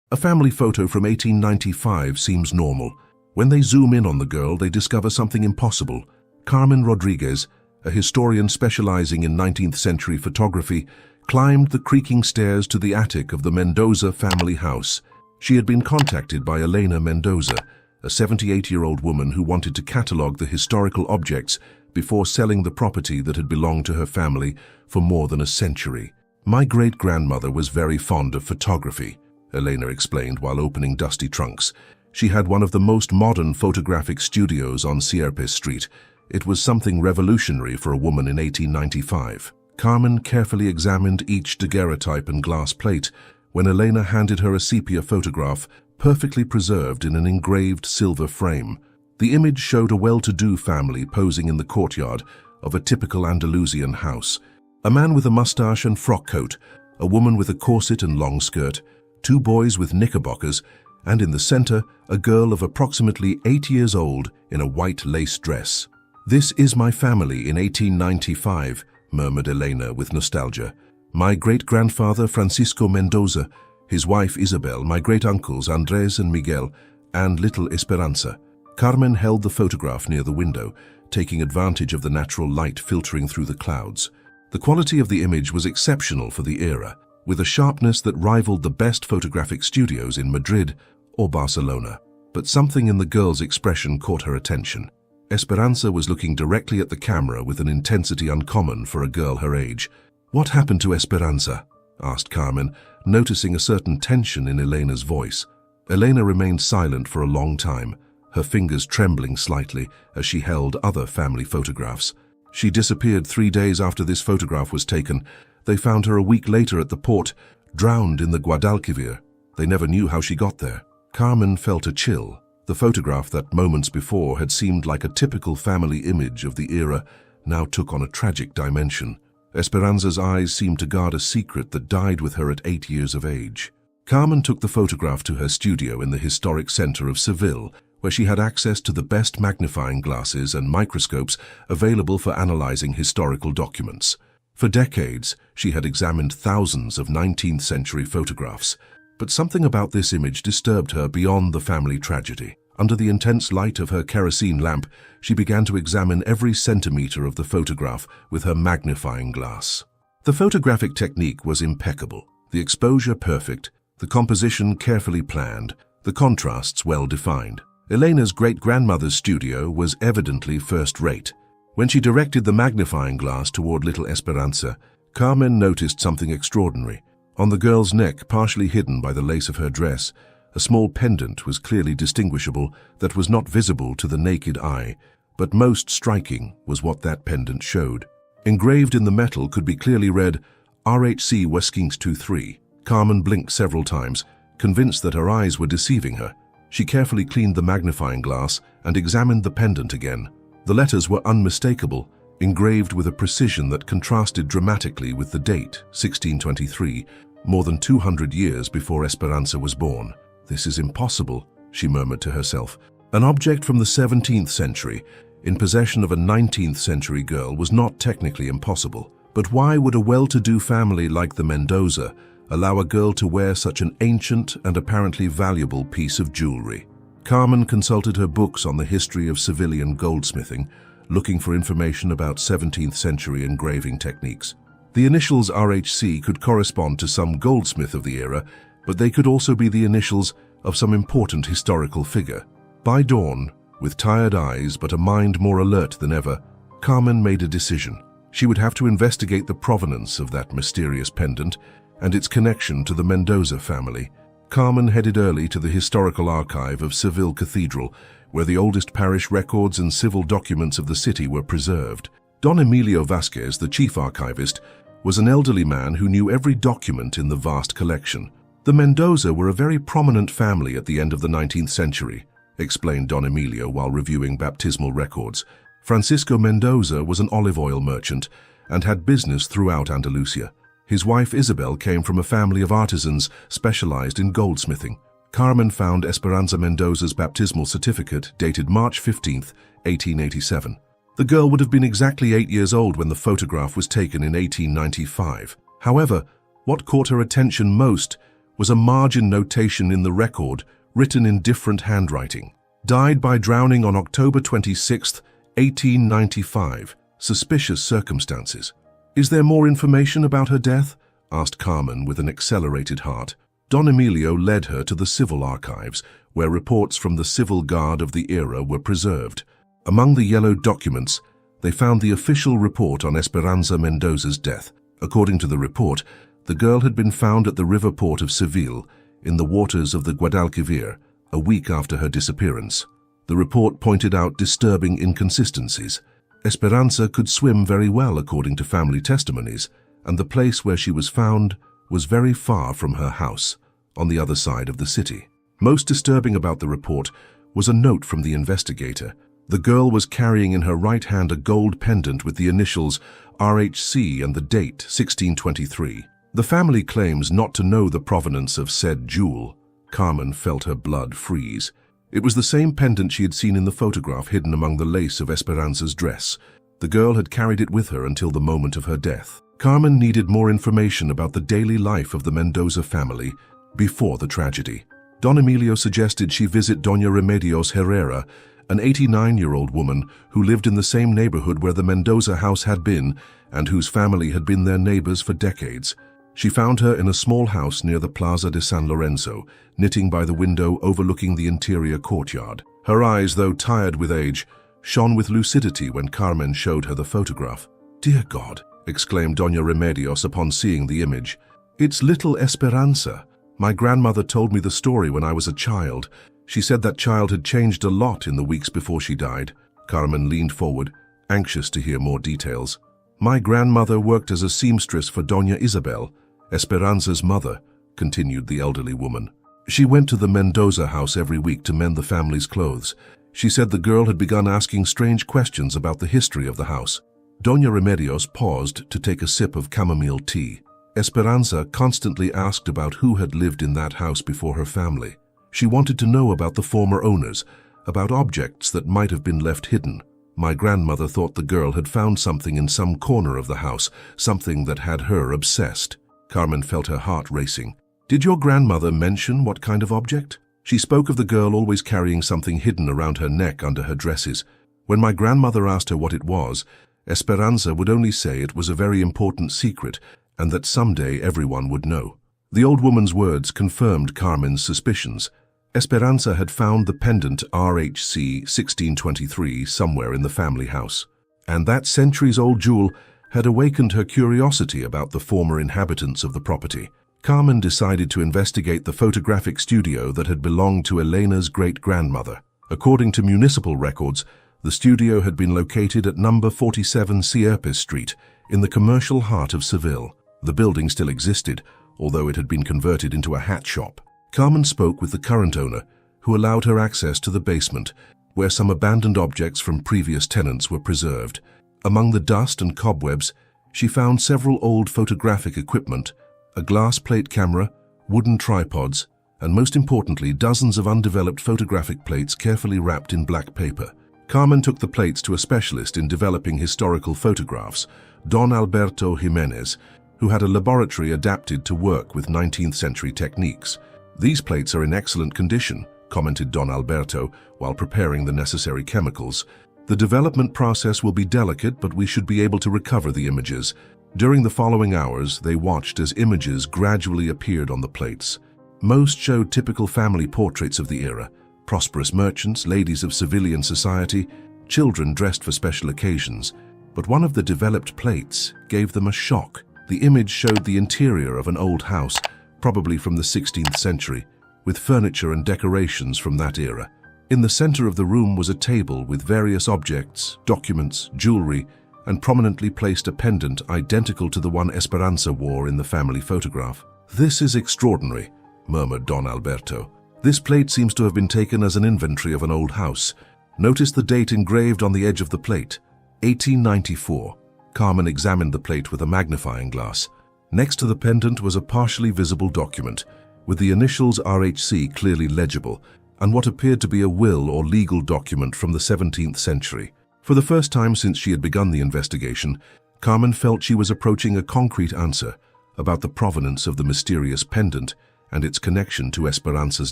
A family photo from 1895 seems normal. When they zoom in on the girl, they discover something impossible. Carmen Rodriguez, a historian specializing in 19th century photography, climbed the creaking stairs to the attic of the Mendoza family house. She had been contacted by Elena Mendoza, a 78-year-old woman who wanted to catalog the historical objects before selling the property that had belonged to her family for more than a century. "My great-grandmother was very fond of photography," Elena explained while opening dusty trunks. "She had one of the most modern photographic studios on Sierpes Street. It was something revolutionary for a woman in 1895. Carmen carefully examined each daguerreotype and glass plate when Elena handed her a sepia photograph, perfectly preserved in an engraved silver frame. The image showed a well-to-do family posing in the courtyard of a typical Andalusian house. A man with a mustache and frock coat, a woman with a corset and long skirt, two boys with knickerbockers, and in the center, a girl of approximately 8 years old in a white lace dress. "This is my family in 1895, murmured Elena with nostalgia. "My great-grandfather Francisco Mendoza, his wife Isabel, my great-uncles Andres and Miguel, and little Esperanza." Carmen held the photograph near the window, taking advantage of the natural light filtering through the clouds. The quality of the image was exceptional for the era, with a sharpness that rivaled the best photographic studios in Madrid or Barcelona. But something in the girl's expression caught her attention. Esperanza was looking directly at the camera with an intensity uncommon for a girl her age. "What happened to Esperanza?" asked Carmen, noticing a certain tension in Elena's voice. Elena remained silent for a long time, her fingers trembling slightly as she held other family photographs. "She disappeared 3 days after this photograph was taken. They found her a week later at the port, drowned in the Guadalquivir. They never knew how she got there." Carmen felt a chill. The photograph that moments before had seemed like a typical family image of the era now took on a tragic dimension. Esperanza's eyes seemed to guard a secret that died with her at 8 years of age. Carmen took the photograph to her studio in the historic center of Seville, where she had access to the best magnifying glasses and microscopes available for analyzing historical documents. For decades, she had examined thousands of 19th century photographs. But something about this image disturbed her beyond the family tragedy. Under the intense light of her kerosene lamp, she began to examine every centimeter of the photograph with her magnifying glass. The photographic technique was impeccable, the exposure perfect, the composition carefully planned, the contrasts well defined. Elena's great-grandmother's studio was evidently first-rate. When she directed the magnifying glass toward little Esperanza, Carmen noticed something extraordinary. On the girl's neck, partially hidden by the lace of her dress, a small pendant was clearly distinguishable that was not visible to the naked eye, but most striking was what that pendant showed. Engraved in the metal could be clearly read, "RHC Weskinx 3." Carmen blinked several times, convinced that her eyes were deceiving her. She carefully cleaned the magnifying glass and examined the pendant again. The letters were unmistakable, engraved with a precision that contrasted dramatically with the date, 1623, more than 200 years before Esperanza was born. "This is impossible," she murmured to herself. An object from the 17th century, in possession of a 19th century girl, was not technically impossible. But why would a well-to-do family like the Mendoza allow a girl to wear such an ancient and apparently valuable piece of jewelry? Carmen consulted her books on the history of civilian goldsmithing, looking for information about 17th century engraving techniques. The initials RHC could correspond to some goldsmith of the era, but they could also be the initials of some important historical figure. By dawn, with tired eyes but a mind more alert than ever, Carmen made a decision. She would have to investigate the provenance of that mysterious pendant and its connection to the Mendoza family. Carmen headed early to the historical archive of Seville Cathedral, where the oldest parish records and civil documents of the city were preserved. Don Emilio Vasquez, the chief archivist, was an elderly man who knew every document in the vast collection. "The Mendoza were a very prominent family at the end of the 19th century, explained Don Emilio while reviewing baptismal records. Francisco Mendoza was an olive oil merchant and had business throughout Andalusia. His wife Isabel came from a family of artisans specialized in goldsmithing. Carmen found Esperanza Mendoza's baptismal certificate dated March 15, 1887. The girl would have been exactly 8 years old when the photograph was taken in 1895. However, what caught her attention most was a margin notation in the record, written in different handwriting. Died by drowning on October 26, 1895. Suspicious circumstances. Is there more information about her death? Asked Carmen with an accelerated heart. Don Emilio led her to the civil archives, where reports from the civil guard of the era were preserved. Among the yellowed documents, they found the official report on Esperanza Mendoza's death. According to the report, the girl had been found at the river port of Seville, in the waters of the Guadalquivir, a week after her disappearance. The report pointed out disturbing inconsistencies. Esperanza could swim very well according to family testimonies, and the place where she was found was very far from her house, on the other side of the city. Most disturbing about the report was a note from the investigator. The girl was carrying in her right hand a gold pendant with the initials RHC and the date 1623. The family claims not to know the provenance of said jewel. Carmen felt her blood freeze. It was the same pendant she had seen in the photograph hidden among the lace of Esperanza's dress. The girl had carried it with her until the moment of her death. Carmen needed more information about the daily life of the Mendoza family before the tragedy. Don Emilio suggested she visit Doña Remedios Herrera, an 89-year-old woman who lived in the same neighborhood where the Mendoza house had been and whose family had been their neighbors for decades. She found her in a small house near the Plaza de San Lorenzo, knitting by the window overlooking the interior courtyard. Her eyes, though tired with age, shone with lucidity when Carmen showed her the photograph. "Dear God," exclaimed Doña Remedios upon seeing the image. "It's little Esperanza. My grandmother told me the story when I was a child. She said that child had changed a lot in the weeks before she died." Carmen leaned forward, anxious to hear more details. "My grandmother worked as a seamstress for Doña Isabel, Esperanza's mother," continued the elderly woman. "She went to the Mendoza house every week to mend the family's clothes. She said the girl had begun asking strange questions about the history of the house." Doña Remedios paused to take a sip of chamomile tea. Esperanza constantly asked about who had lived in that house before her family. She wanted to know about the former owners, about objects that might have been left hidden. "My grandmother thought the girl had found something in some corner of the house, something that had her obsessed." Carmen felt her heart racing. "Did your grandmother mention what kind of object?" "She spoke of the girl always carrying something hidden around her neck under her dresses. When my grandmother asked her what it was, Esperanza would only say it was a very important secret and that someday everyone would know." The old woman's words confirmed Carmen's suspicions. Esperanza had found the pendant RHC 1623 somewhere in the family house, and that centuries-old jewel had awakened her curiosity about the former inhabitants of the property. Carmen decided to investigate the photographic studio that had belonged to Elena's great-grandmother. According to municipal records, the studio had been located at number 47 Sierpes Street, in the commercial heart of Seville. The building still existed, although it had been converted into a hat shop. Carmen spoke with the current owner, who allowed her access to the basement, where some abandoned objects from previous tenants were preserved. Among the dust and cobwebs, she found several old photographic equipment, a glass plate camera, wooden tripods, and most importantly, dozens of undeveloped photographic plates carefully wrapped in black paper. Carmen took the plates to a specialist in developing historical photographs, Don Alberto Jimenez, who had a laboratory adapted to work with 19th century techniques. "These plates are in excellent condition," commented Don Alberto while preparing the necessary chemicals. "The development process will be delicate, but we should be able to recover the images." During the following hours, they watched as images gradually appeared on the plates. Most showed typical family portraits of the era: prosperous merchants, ladies of civilian society, children dressed for special occasions. But one of the developed plates gave them a shock. The image showed the interior of an old house, probably from the 16th century, with furniture and decorations from that era. In the center of the room was a table with various objects, documents, jewelry, and prominently placed a pendant identical to the one Esperanza wore in the family photograph. "This is extraordinary," murmured Don Alberto. "This plate seems to have been taken as an inventory of an old house. Notice the date engraved on the edge of the plate, 1894. Carmen examined the plate with a magnifying glass. Next to the pendant was a partially visible document, with the initials RHC clearly legible, and what appeared to be a will or legal document from the 17th century. For the first time since she had begun the investigation, Carmen felt she was approaching a concrete answer about the provenance of the mysterious pendant and its connection to Esperanza's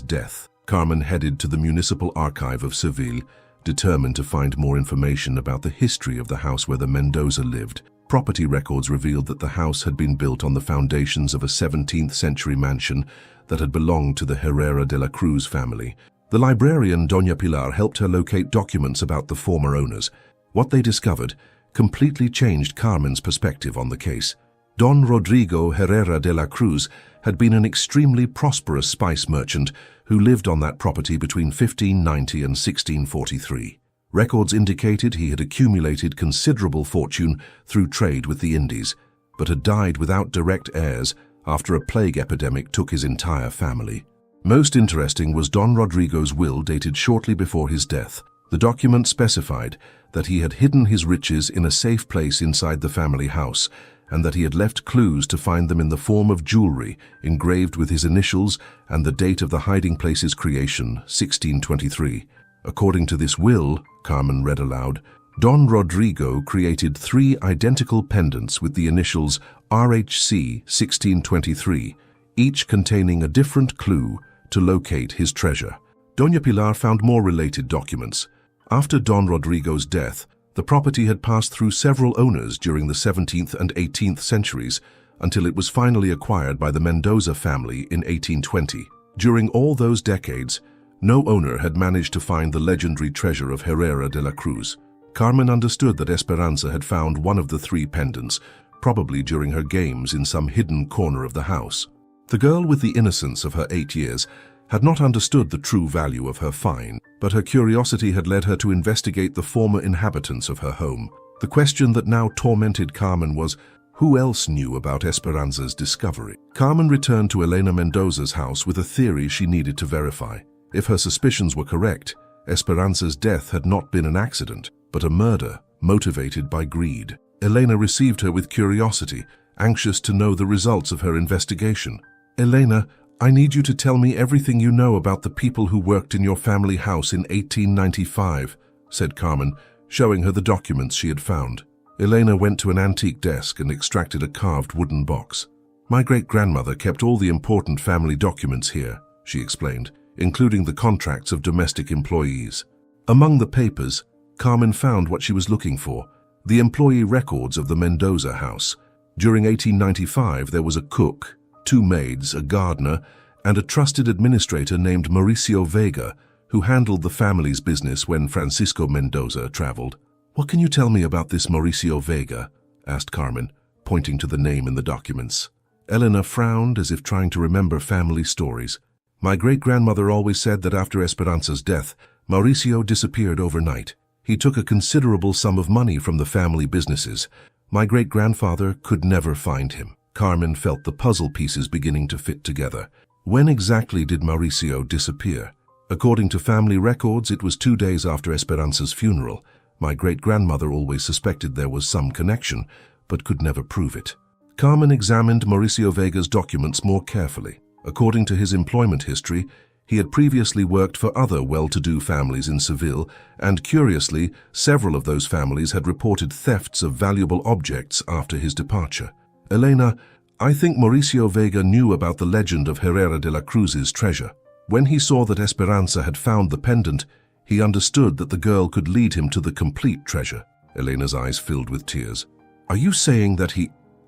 death. Carmen headed to the Municipal Archive of Seville, determined to find more information about the history of the house where the Mendoza lived. Property records revealed that the house had been built on the foundations of a 17th-century mansion that had belonged to the Herrera de la Cruz family. The librarian Doña Pilar helped her locate documents about the former owners. What they discovered completely changed Carmen's perspective on the case. Don Rodrigo Herrera de la Cruz had been an extremely prosperous spice merchant who lived on that property between 1590 and 1643. Records indicated he had accumulated considerable fortune through trade with the Indies, but had died without direct heirs after a plague epidemic took his entire family. Most interesting was Don Rodrigo's will dated shortly before his death. The document specified that he had hidden his riches in a safe place inside the family house, and that he had left clues to find them in the form of jewelry engraved with his initials and the date of the hiding place's creation, 1623. According to this will, Carmen read aloud, Don Rodrigo created 3 identical pendants with the initials RHC 1623, each containing a different clue to locate his treasure. Doña Pilar found more related documents. After Don Rodrigo's death, the property had passed through several owners during the 17th and 18th centuries until it was finally acquired by the Mendoza family in 1820. During all those decades, no owner had managed to find the legendary treasure of Herrera de la Cruz. Carmen understood that Esperanza had found one of the 3 pendants, probably during her games in some hidden corner of the house. The girl, with the innocence of her 8 years, had not understood the true value of her find, but her curiosity had led her to investigate the former inhabitants of her home. The question that now tormented Carmen was, who else knew about Esperanza's discovery? Carmen returned to Elena Mendoza's house with a theory she needed to verify. If her suspicions were correct, Esperanza's death had not been an accident, but a murder motivated by greed. Elena received her with curiosity, anxious to know the results of her investigation. Elena, I need you to tell me everything you know about the people who worked in your family house in 1895, said Carmen, showing her the documents she had found. Elena went to an antique desk and extracted a carved wooden box. My great-grandmother kept all the important family documents here, she explained, including the contracts of domestic employees. Among the papers, Carmen found what she was looking for, the employee records of the Mendoza house. During 1895, there was a cook, 2 maids, a gardener, and a trusted administrator named Mauricio Vega, who handled the family's business when Francisco Mendoza traveled. What can you tell me about this Mauricio Vega? Asked Carmen, pointing to the name in the documents. Elena frowned as if trying to remember family stories. My great-grandmother always said that after Esperanza's death, Mauricio disappeared overnight. He took a considerable sum of money from the family businesses. My great-grandfather could never find him. Carmen felt the puzzle pieces beginning to fit together. When exactly did Mauricio disappear? According to family records, it was 2 days after Esperanza's funeral. My great-grandmother always suspected there was some connection, but could never prove it. Carmen examined Mauricio Vega's documents more carefully. According to his employment history, he had previously worked for other well-to-do families in Seville, and curiously, several of those families had reported thefts of valuable objects after his departure. Elena, I think Mauricio Vega knew about the legend of Herrera de la Cruz's treasure. When he saw that Esperanza had found the pendant, he understood that the girl could lead him to the complete treasure. Elena's eyes filled with tears. Are you saying that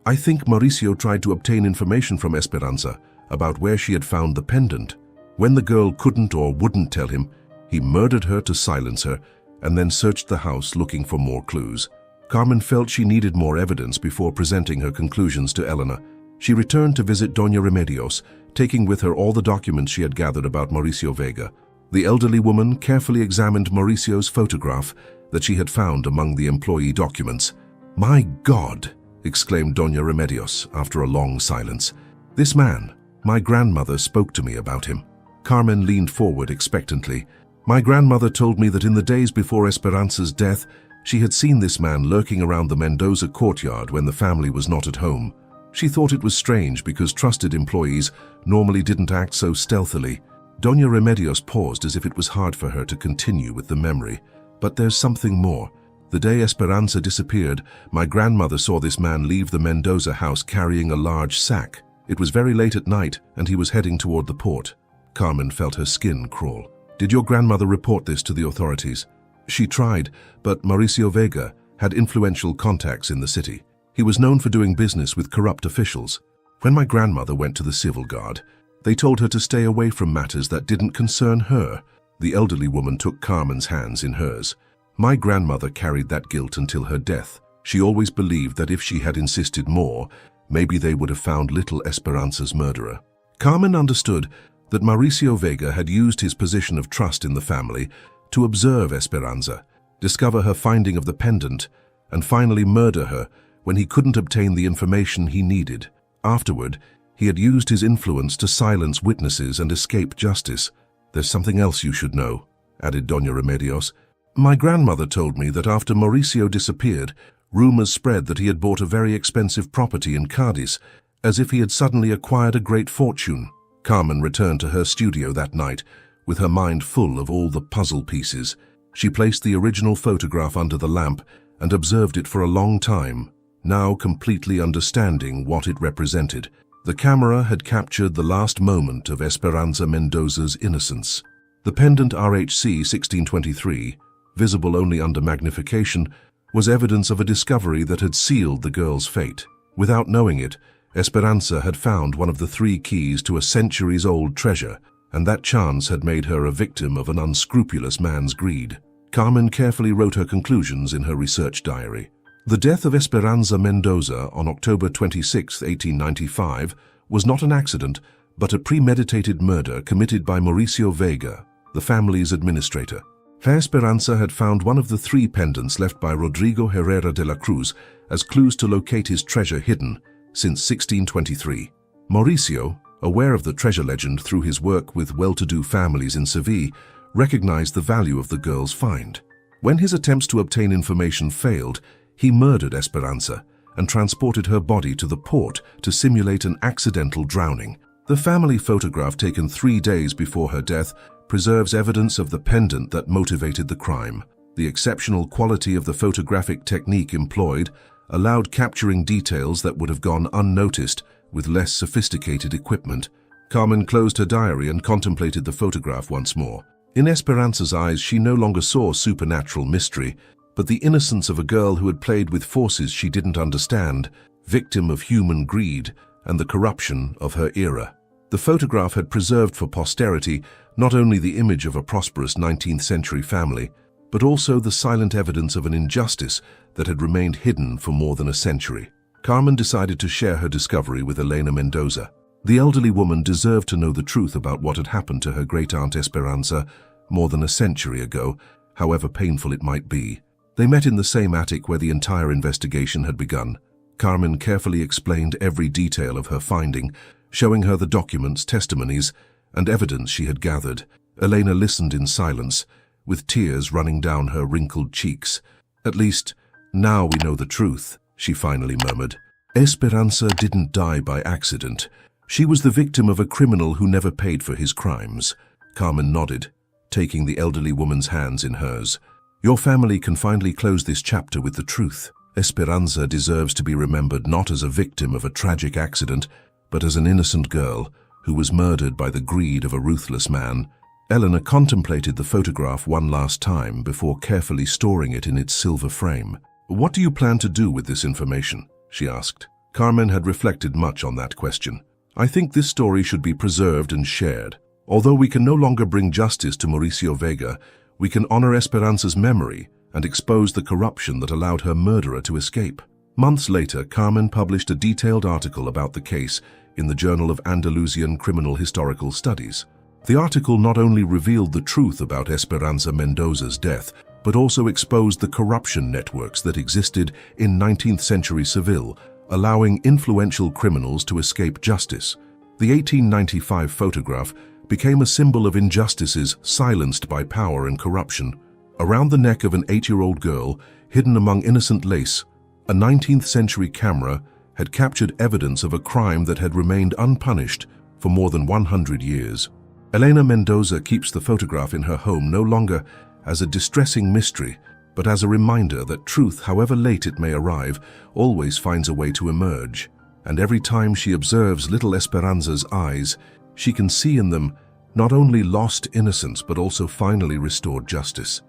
I think Mauricio tried to obtain information from Esperanza about where she had found the pendant. When the girl couldn't or wouldn't tell him, he murdered her to silence her and then searched the house looking for more clues. Carmen felt she needed more evidence before presenting her conclusions to Elena. She returned to visit Doña Remedios, taking with her all the documents she had gathered about Mauricio Vega. The elderly woman carefully examined Mauricio's photograph that she had found among the employee documents. "My God!" exclaimed Doña Remedios after a long silence. "This man, my grandmother spoke to me about him." Carmen leaned forward expectantly. "My grandmother told me that in the days before Esperanza's death, she had seen this man lurking around the Mendoza courtyard when the family was not at home. She thought it was strange because trusted employees normally didn't act so stealthily." Doña Remedios paused as if it was hard for her to continue with the memory. "But there's something more. The day Esperanza disappeared, my grandmother saw this man leave the Mendoza house carrying a large sack. It was very late at night and he was heading toward the port. Carmen felt her skin crawl. Did your grandmother report this to the authorities? She tried, but Mauricio Vega had influential contacts in the city. He was known for doing business with corrupt officials. When my grandmother went to the civil guard, they told her to stay away from matters that didn't concern her. The elderly woman took Carmen's hands in hers. My grandmother carried that guilt until her death. She always believed that if she had insisted more, maybe they would have found little Esperanza's murderer. Carmen understood that Mauricio Vega had used his position of trust in the family to observe Esperanza, discover her finding of the pendant, and finally murder her when he couldn't obtain the information he needed. Afterward, he had used his influence to silence witnesses and escape justice. There's something else you should know, added Doña Remedios. My grandmother told me that after Mauricio disappeared, rumors spread that he had bought a very expensive property in Cadiz, as if he had suddenly acquired a great fortune. Carmen returned to her studio that night, with her mind full of all the puzzle pieces. She placed the original photograph under the lamp and observed it for a long time, now completely understanding what it represented. The camera had captured the last moment of Esperanza Mendoza's innocence. The pendant RHC 1623, visible only under magnification, was evidence of a discovery that had sealed the girl's fate. Without knowing it, Esperanza had found one of the 3 keys to a centuries-old treasure, and that chance had made her a victim of an unscrupulous man's greed. Carmen carefully wrote her conclusions in her research diary. The death of Esperanza Mendoza on October 26, 1895, was not an accident, but a premeditated murder committed by Mauricio Vega, the family's administrator. Esperanza had found one of the 3 pendants left by Rodrigo Herrera de la Cruz as clues to locate his treasure hidden since 1623. Mauricio, aware of the treasure legend through his work with well-to-do families in Seville, recognized the value of the girl's find. When his attempts to obtain information failed, he murdered Esperanza and transported her body to the port to simulate an accidental drowning. The family photograph taken 3 days before her death preserves evidence of the pendant that motivated the crime. The exceptional quality of the photographic technique employed allowed capturing details that would have gone unnoticed with less sophisticated equipment. Carmen closed her diary and contemplated the photograph once more. In Esperanza's eyes, she no longer saw supernatural mystery, but the innocence of a girl who had played with forces she didn't understand, victim of human greed and the corruption of her era. The photograph had preserved for posterity not only the image of a prosperous 19th century family, but also the silent evidence of an injustice that had remained hidden for more than a century. Carmen decided to share her discovery with Elena Mendoza. The elderly woman deserved to know the truth about what had happened to her great-aunt Esperanza more than a century ago, however painful it might be. They met in the same attic where the entire investigation had begun. Carmen carefully explained every detail of her finding, showing her the documents, testimonies, and evidence she had gathered. Elena listened in silence, with tears running down her wrinkled cheeks. At least, now we know the truth, she finally murmured. Esperanza didn't die by accident. She was the victim of a criminal who never paid for his crimes. Carmen nodded, taking the elderly woman's hands in hers. Your family can finally close this chapter with the truth. Esperanza deserves to be remembered not as a victim of a tragic accident, but as an innocent girl who was murdered by the greed of a ruthless man. Eleanor contemplated the photograph one last time before carefully storing it in its silver frame. What do you plan to do with this information? She asked. Carmen had reflected much on that question. I think this story should be preserved and shared. Although we can no longer bring justice to Mauricio Vega, we can honor Esperanza's memory and expose the corruption that allowed her murderer to escape. Months later, Carmen published a detailed article about the case in the Journal of Andalusian Criminal Historical Studies. The article not only revealed the truth about Esperanza Mendoza's death, but also exposed the corruption networks that existed in 19th century Seville, allowing influential criminals to escape justice. The 1895 photograph became a symbol of injustices silenced by power and corruption. Around the neck of an 8-year-old girl, hidden among innocent lace, a 19th century camera had captured evidence of a crime that had remained unpunished for more than 100 years. Elena Mendoza keeps the photograph in her home no longer as a distressing mystery, but as a reminder that truth, however late it may arrive, always finds a way to emerge. and every time she observes little Esperanza's eyes, she can see in them not only lost innocence but also finally restored justice.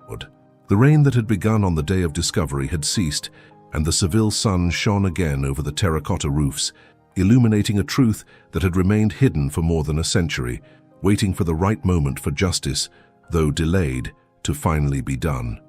The rain that had begun on the day of discovery had ceased, and the Seville sun shone again over the terracotta roofs, illuminating a truth that had remained hidden for more than a century, waiting for the right moment for justice, though delayed, to finally be done.